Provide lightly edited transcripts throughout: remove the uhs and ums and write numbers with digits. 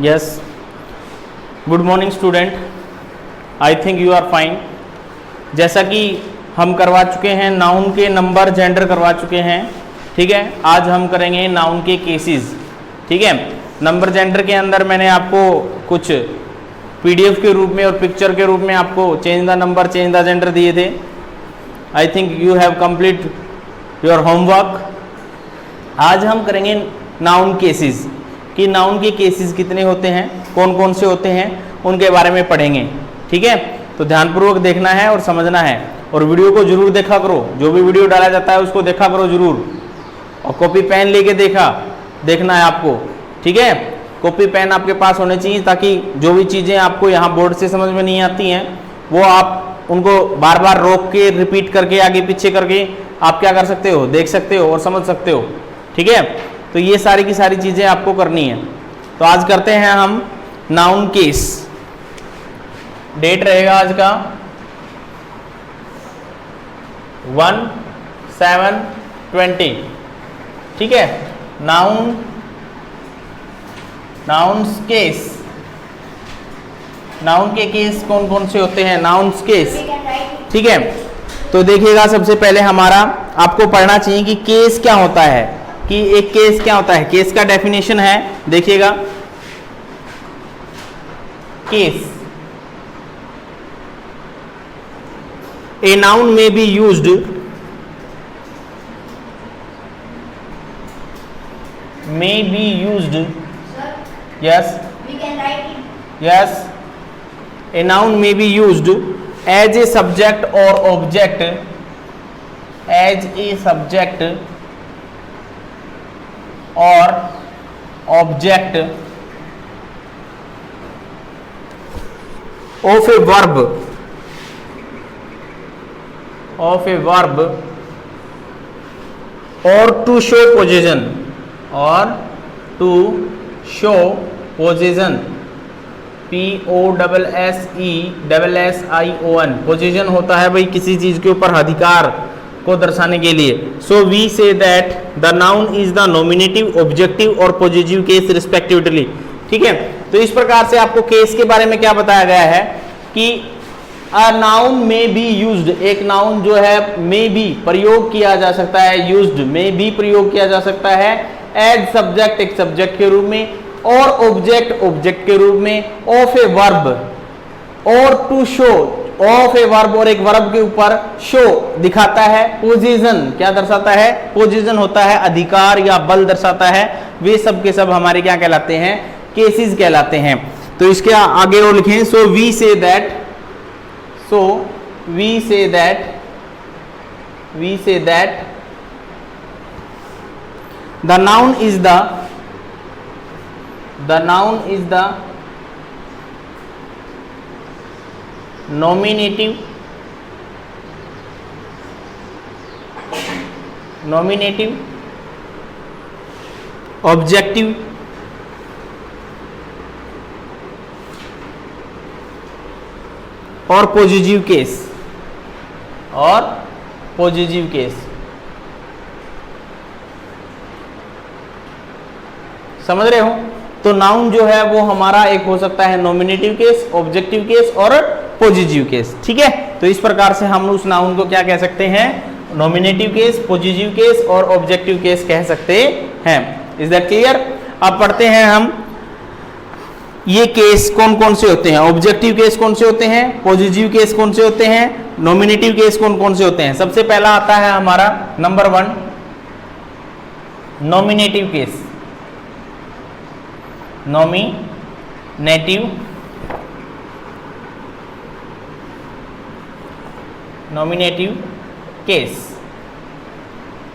Yes, good morning student, I think you are fine. जैसा कि हम करवा चुके हैं नाउन के नंबर जेंडर करवा चुके हैं, ठीक है। आज हम करेंगे नाउन के केसेस, ठीक है। नंबर जेंडर के अंदर मैंने आपको कुछ पीडीएफ के रूप में और पिक्चर के रूप में आपको change the number change the gender दिए थे। आई think you have complete your homework. आज हम करेंगे नाउन केसेस कि नाउन के केसेस कितने होते हैं, कौन कौन से होते हैं, उनके बारे में पढ़ेंगे, ठीक है। तो ध्यानपूर्वक देखना है और समझना है, और वीडियो को जरूर देखा करो। जो भी वीडियो डाला जाता है उसको देखा करो जरूर, और कॉपी पेन लेके देखना है आपको, ठीक है। कॉपी पेन आपके पास होने चाहिए ताकि जो भी चीज़ें आपको यहाँ बोर्ड से समझ में नहीं आती हैं वो आप उनको बार बार रोक के रिपीट करके आगे पीछे करके आप क्या कर सकते हो, देख सकते हो और समझ सकते हो, ठीक है। तो ये सारी की सारी चीज़ें आपको करनी है। तो आज करते हैं हम नाउन केस। डेट रहेगा आज का 1/7/20, ठीक है। नाउन्स केस, नाउन के केस कौन कौन से होते हैं, नाउन्स केस, ठीक है। तो देखिएगा, सबसे पहले हमारा आपको पढ़ना चाहिए कि केस क्या होता है, कि एक केस क्या होता है। केस का डेफिनेशन है, देखिएगा, केस, ए नाउन में be used, may be used, Sir, yes, we can write it. yes, a noun may be used as a subject or object, as a subject or object of a verb, or to show possession, or to show possession, POSSESSION, position होता है भाई किसी चीज के ऊपर अधिकार को दर्शाने के लिए। So we say that the noun is the nominative, objective और पॉजिटिव केस रिस्पेक्टिवली, ठीक है। तो इस प्रकार से आपको केस के बारे में क्या बताया गया है कि अ नाउन में बी यूज्ड, एक नाउन जो है में बी प्रयोग किया जा सकता है, यूज्ड में भी प्रयोग किया जा सकता है, एज सब्जेक्ट एक सब्जेक्ट के रूप में, और ऑब्जेक्ट के रूप में, ऑफ ए वर्ब, और to show, of a verb और एक वर्ब के ऊपर शो दिखाता है, पोजीशन क्या दर्शाता है, पोजीशन होता है अधिकार या बल दर्शाता है। वे सब के सब हमारे क्या कहलाते हैं, केसेस कहलाते हैं। तो इसके आगे और लिखें, so we say that the noun is the nominative, objective और पॉजिटिव केस, समझ रहे हो। तो नाउन जो है वो हमारा एक हो सकता है नॉमिनेटिव केस, ऑब्जेक्टिव केस और पॉजिटिव केस, ठीक है। तो इस प्रकार से हम उस नाउन को क्या कह सकते हैं, नॉमिनेटिव केस, पॉजिटिव केस और ऑब्जेक्टिव केस कह सकते हैं। Is that clear. अब पढ़ते हैं हम ये केस कौन कौन से होते हैं, ऑब्जेक्टिव केस कौन से होते हैं, पॉजिटिव केस कौन से होते हैं, नॉमिनेटिव केस कौन कौन से होते हैं। सबसे पहला आता है हमारा number 1 nominative case, nominative case,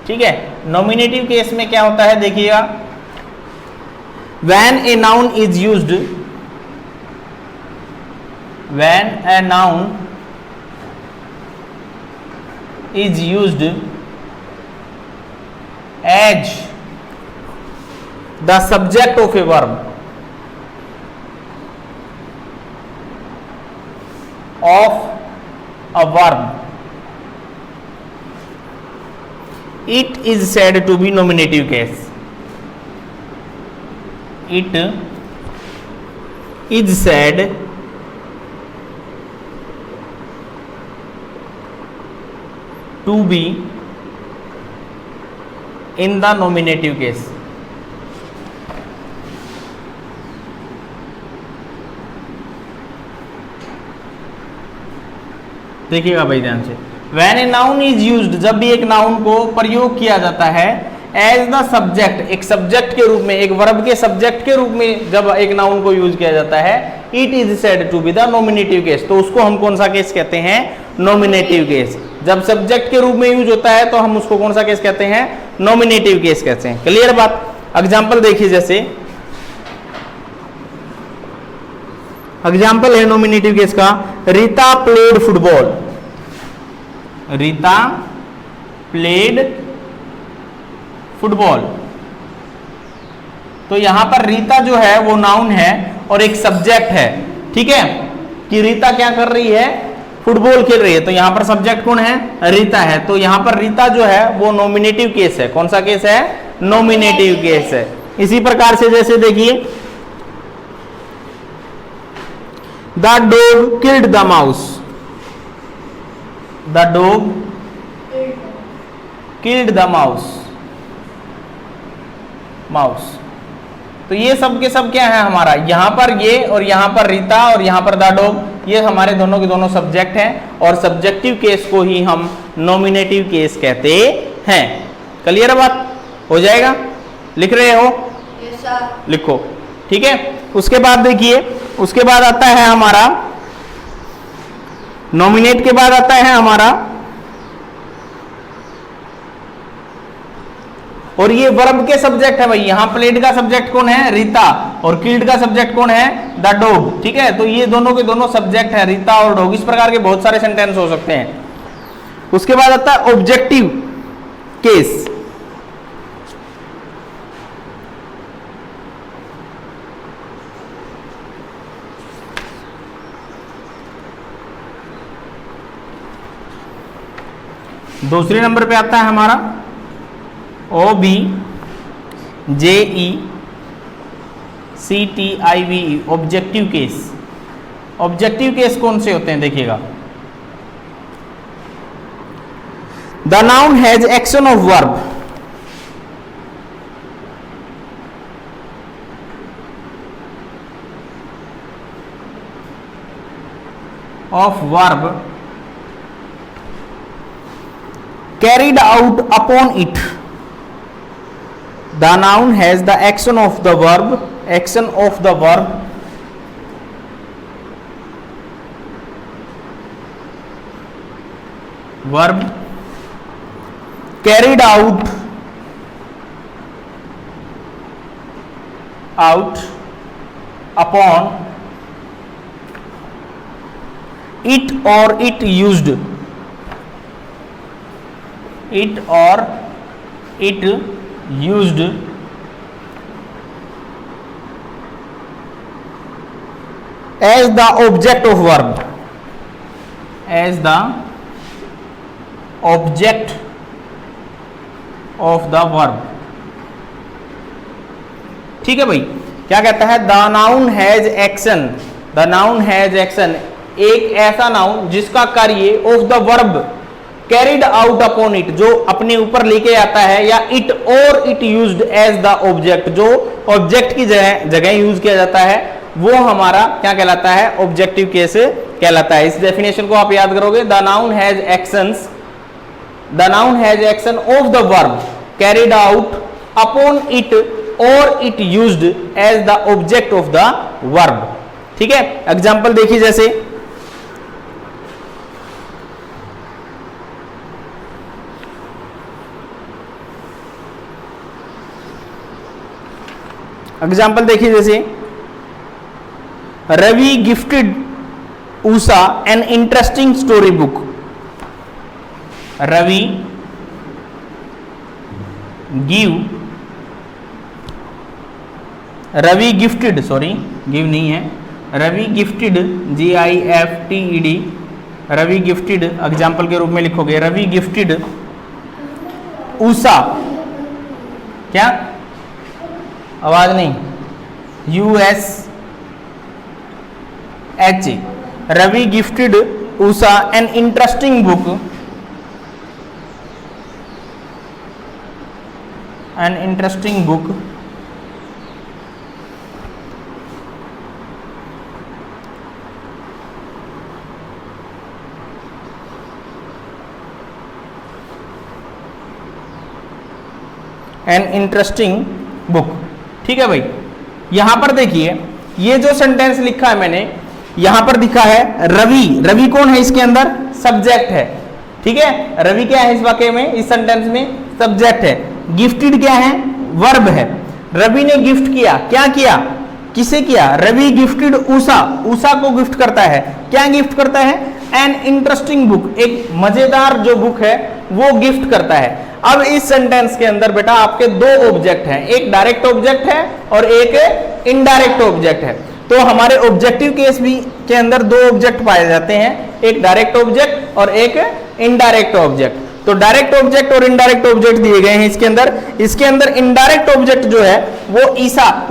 ठीक है। नॉमिनेटिव केस में क्या होता है, देखिएगा, when a noun is used as the subject of a verb it is said to be nominative case. It is said to be in the nominative case. देखिएगा भाई ध्यान से, when a noun is used, जब भी एक noun को प्रयोग किया जाता है एज द सब्जेक्ट, एक सब्जेक्ट के रूप में, एक वर्ब के सब्जेक्ट के रूप में जब एक नाउन को यूज किया जाता है, it is said to be the nominative case, तो उसको हम कौन सा केस कहते हैं? Nominative case. जब सब्जेक्ट के रूप में यूज होता है तो हम उसको कौन सा केस कहते हैं? नॉमिनेटिव केस कहते हैं। क्लियर बात? एग्जाम्पल देखिए, जैसे एग्जाम्पल है नॉमिनेटिव केस का, Rita played football. Rita played football, तो यहां पर रीता जो है वो नाउन है और एक सब्जेक्ट है, ठीक है, कि रीता क्या कर रही है? फुटबॉल खेल रही है, तो यहां पर सब्जेक्ट कौन है? रीता है। तो यहां पर रीता जो है वो नॉमिनेटिव केस है। कौन सा केस है? नॉमिनेटिव केस है। इसी प्रकार से जैसे देखिए, the dog killed the mouse. The dog killed the mouse. Mouse, तो ये सब के सब क्या है हमारा? यहां पर ये और यहां पर रीता और यहां पर द डॉग, ये हमारे दोनों के दोनों सब्जेक्ट हैं और सब्जेक्टिव केस को ही हम नॉमिनेटिव केस कहते हैं। क्लियर बात? हो जाएगा? लिख रहे हो? Yes sir. लिखो, ठीक है। उसके बाद देखिए, उसके बाद आता है हमारा नॉमिनेट के बाद आता है हमारा, और ये वर्ब के सब्जेक्ट है भाई। यहां प्लेड का सब्जेक्ट कौन है? रीता, और किल्ड का सब्जेक्ट कौन है? द डॉग, ठीक है। तो ये दोनों के दोनों सब्जेक्ट है, रीता और डॉग। इस प्रकार के बहुत सारे सेंटेंस हो सकते हैं। उसके बाद आता है ऑब्जेक्टिव केस। दूसरे नंबर पे आता है हमारा OBJECTIVE, objective case. Objective case कौन से होते हैं? देखिएगा, the noun has action of verb. carried out upon it. The noun has the action of the verb, action of the verb carried out upon it or it used, it or it used as the object of verb, as the object of the verb, ठीक है भाई। क्या कहता है? The noun has action, the noun has action, एक ऐसा noun जिसका कार्य of the verb carried out upon it, जो अपने ऊपर लेके आता है, या इट और it used as the object, जो ऑब्जेक्ट की जगह यूज किया जाता है, वो हमारा क्या कहलाता है? ऑब्जेक्टिव केस कहलाता है। इस डेफिनेशन को आप याद करोगे, the noun has actions, the noun has action of the verb carried out upon it और it used as the object of the verb, ठीक है। एग्जांपल देखिए, जैसे एग्जाम्पल देखिए, जैसे Ravi gifted Usha an interesting story book. Ravi gifted, sorry give नहीं है, Ravi gifted, GIFTED, Ravi gifted example के रूप में लिखोगे, रवि गिफ्टेड उषा, क्या आवाज नहीं, H. Ravi gifted Usha an interesting book. An interesting book. An interesting book. ठीक है भाई, यहां पर देखिए ये जो सेंटेंस लिखा है मैंने, यहां पर दिखा है रवि। रवि कौन है इसके अंदर? सब्जेक्ट है। ठीक है, रवि क्या है इस वाक्य में, इस सेंटेंस में? सब्जेक्ट है। गिफ्टेड क्या है? वर्ब है। रवि ने गिफ्ट किया, क्या किया, किसे किया? रवि गिफ्टेड उषा, उषा को गिफ्ट करता है। क्या गिफ्ट करता है? एन इंटरेस्टिंग बुक, एक मजेदार जो बुक है वो गिफ्ट करता है। अब इस सेंटेंस के अंदर बेटा आपके दो ऑब्जेक्ट हैं, एक डायरेक्ट ऑब्जेक्ट है और एक इनडायरेक्ट ऑब्जेक्ट है। तो हमारे ऑब्जेक्टिव केस भी के अंदर दो ऑब्जेक्ट पाए जाते हैं, एक डायरेक्ट ऑब्जेक्ट और एक इनडायरेक्ट ऑब्जेक्ट। तो डायरेक्ट ऑब्जेक्ट और इनडायरेक्ट ऑब्जेक्ट दिए गए हैं इसके अंदर। इसके अंदर इनडायरेक्ट ऑब्जेक्ट जो है वो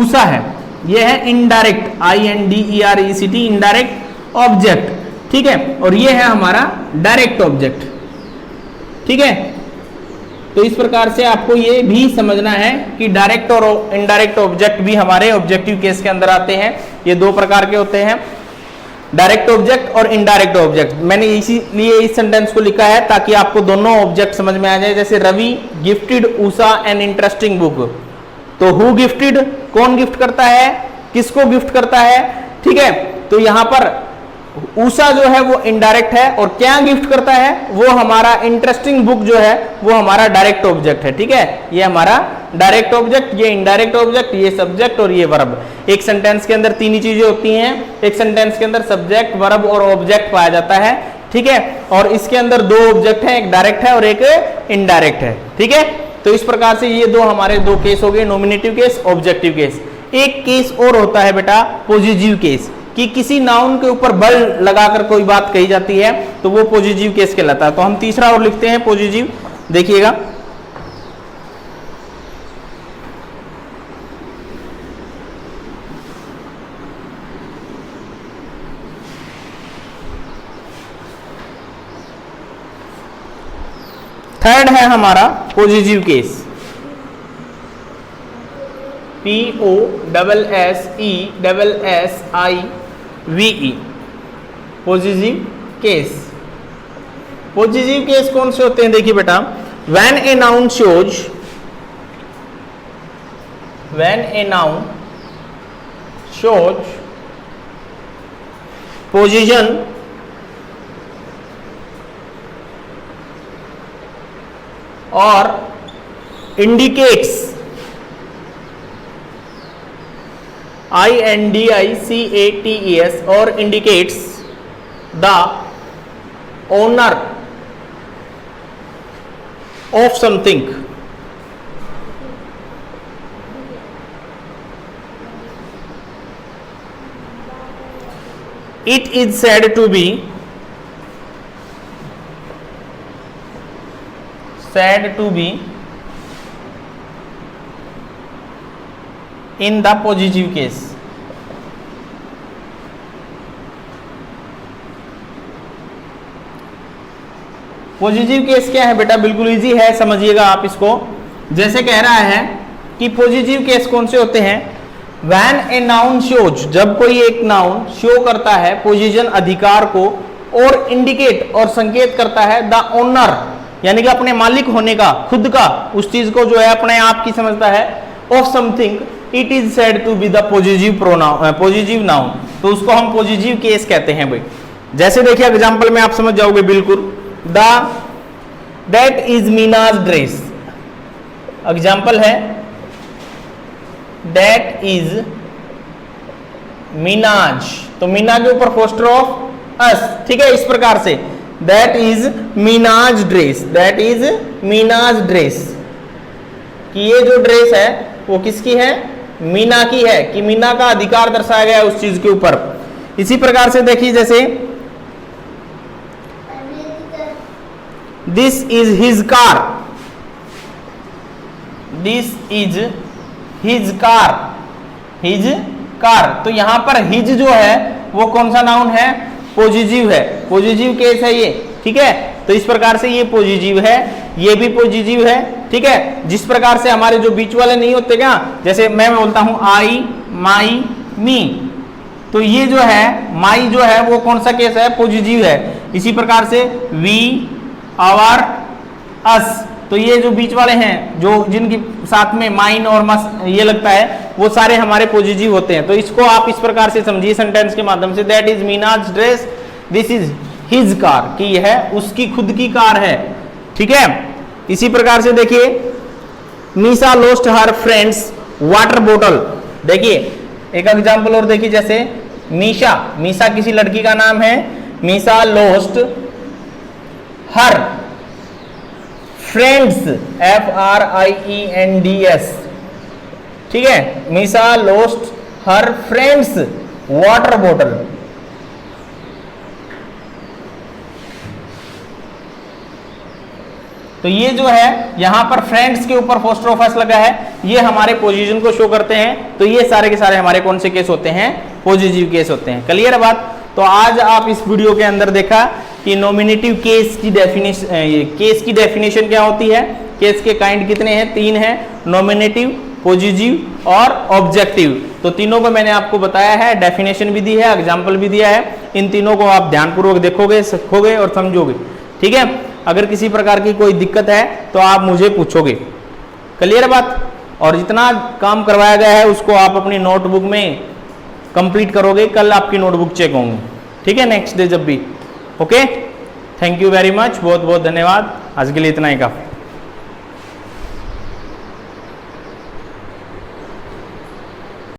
उषा है, ये है इनडायरेक्ट, INDERECT, इनडायरेक्ट ऑब्जेक्ट। ठीक है, और ये है हमारा डायरेक्ट ऑब्जेक्ट। ठीक है, तो इस प्रकार से आपको ये भी समझना है कि डायरेक्ट और इनडायरेक्ट ऑब्जेक्ट भी हमारे ऑब्जेक्टिव केस के अंदर आते हैं। ये दो प्रकार के होते हैं, डायरेक्ट ऑब्जेक्ट और इनडायरेक्ट ऑब्जेक्ट। मैंने इसीलिए इस सेंटेंस को लिखा है ताकि आपको दोनों ऑब्जेक्ट समझ में आ जाए। जैसे Ravi gifted Usha an interesting book, तो हु गिफ्टेड, कौन गिफ्ट करता है, किसको गिफ्ट करता है। ठीक है, तो यहां पर उषा जो है वो इनडायरेक्ट है और क्या गिफ्ट करता है, वो हमारा इंटरेस्टिंग बुक जो है वो हमारा डायरेक्ट ऑब्जेक्ट है। ठीक है, ये हमारा डायरेक्ट ऑब्जेक्ट, ये इनडायरेक्ट ऑब्जेक्ट, ये सब्जेक्ट और ये वर्ब। एक सेंटेंस के अंदर तीन ही चीजें होती हैं, एक सेंटेंस के अंदर सब्जेक्ट, वर्ब और ऑब्जेक्ट पाया जाता है। ठीक है, और इसके अंदर दो ऑब्जेक्ट हैं, एक डायरेक्ट है और एक इनडायरेक्ट है। ठीक है, तो इस प्रकार से ये दो हमारे दो केस हो गए, नॉमिनेटिव केस, ऑब्जेक्टिव केस। एक केस और होता है बेटा पॉजिटिव केस, कि किसी नाउन के ऊपर बल लगाकर कोई बात कही जाती है तो वो पॉजिटिव केस कहलाता है। तो हम तीसरा और लिखते हैं पॉजिटिव, देखिएगा। थर्ड है हमारा positive case, POSSESSIVE, positive case. Positive case कौन से होते हैं? देखिए बेटा, when a noun shows position और इंडिकेट्स, INDICATES, और indicates the owner of something, it is said to be in the positive case। Positive case क्या है बेटा? बिल्कुल इजी है, समझिएगा आप इसको। जैसे कह रहा है कि पॉजिटिव केस कौन से होते हैं? व्हेन ए नाउन शोज, जब कोई एक नाउन शो करता है पोजीशन, अधिकार को, और इंडिकेट, और संकेत करता है द ओनर, यानी कि अपने मालिक होने का, खुद का, उस चीज को जो है अपने आप की समझता है, of something, it is said to be the positive noun. तो उसको हम पॉजिटिव केस कहते हैं भाई। जैसे देखिए एग्जांपल में आप समझ जाओगे बिल्कुल। That is Meena's dress, example है दैट इज मीनाज, तो मीना के ऊपर पोस्टर ऑफ अस। ठीक है, इस प्रकार से that is Meena's dress, that is Meena's dress, कि ये जो ड्रेस है वो किसकी है? मीना की है, कि मीना का अधिकार दर्शाया गया है उस चीज के ऊपर। इसी प्रकार से देखिए, जैसे this is his car, this is his car, his car, तो यहां पर हिज जो है वो कौन सा नाउन है? पॉजिटिव है, पॉजिटिव केस है ये, ठीक है। तो इस प्रकार से ये पॉजिटिव है, ये भी पॉजिटिव है, ठीक है। जिस प्रकार से हमारे जो बीच वाले नहीं होते क्या, जैसे मैं बोलता हूं आई, माई, मी, तो ये जो है माई जो है वो कौन सा केस है? पॉजिटिव है। इसी प्रकार से वी, आवर, अस, तो ये जो बीच वाले हैं जो जिनके साथ में माइन और मस ये लगता है वो सारे हमारे पॉजिटिव होते हैं। तो इसको आप इस प्रकार से समझिए सेंटेंस के माध्यम से, that is Meena's dress, this is his car, कि यह उसकी खुद की कार है, ठीक है। इसी प्रकार से देखिए, मीसा लोस्ट हर फ्रेंड्स वाटर बोतल। देखिए एक एग्जांपल और देखिए, जैसे मीशा, मीसा किसी लड़की का नाम है, मीसा लोस्ट हर फ्रेंड्स, FRIENDS, ठीक है। मीसा लोस्ट हर फ्रेंड्स वाटर बोतल। तो ये जो है यहां पर फ्रेंड्स के ऊपर पोस्टरोफस लगा है, ये हमारे पोजीशन को शो करते हैं। तो ये सारे के सारे हमारे कौन से केस होते हैं? पॉजिटिव केस होते हैं। क्लियर है बात? तो आज आप इस वीडियो के अंदर देखा कि नॉमिनेटिव केस की डेफिनेशन क्या होती है। केस के काइंड कितने हैं? 3 हैं, नॉमिनेटिव, पॉजिटिव और ऑब्जेक्टिव। तो तीनों को मैंने आपको बताया है, डेफिनेशन भी दी है, एग्जाम्पल भी दिया है। इन तीनों को आप ध्यानपूर्वक देखोगे, सीखोगे और समझोगे, ठीक है। अगर किसी प्रकार की कोई दिक्कत है तो आप मुझे पूछोगे। क्लियर बात? और जितना काम करवाया गया है उसको आप अपनी नोटबुक में कंप्लीट करोगे, कल आपकी नोटबुक चेक होंगी, ठीक है, नेक्स्ट डे जब भी। Okay, thank you very much, बहुत बहुत धन्यवाद। आज के लिए इतना ही काफी।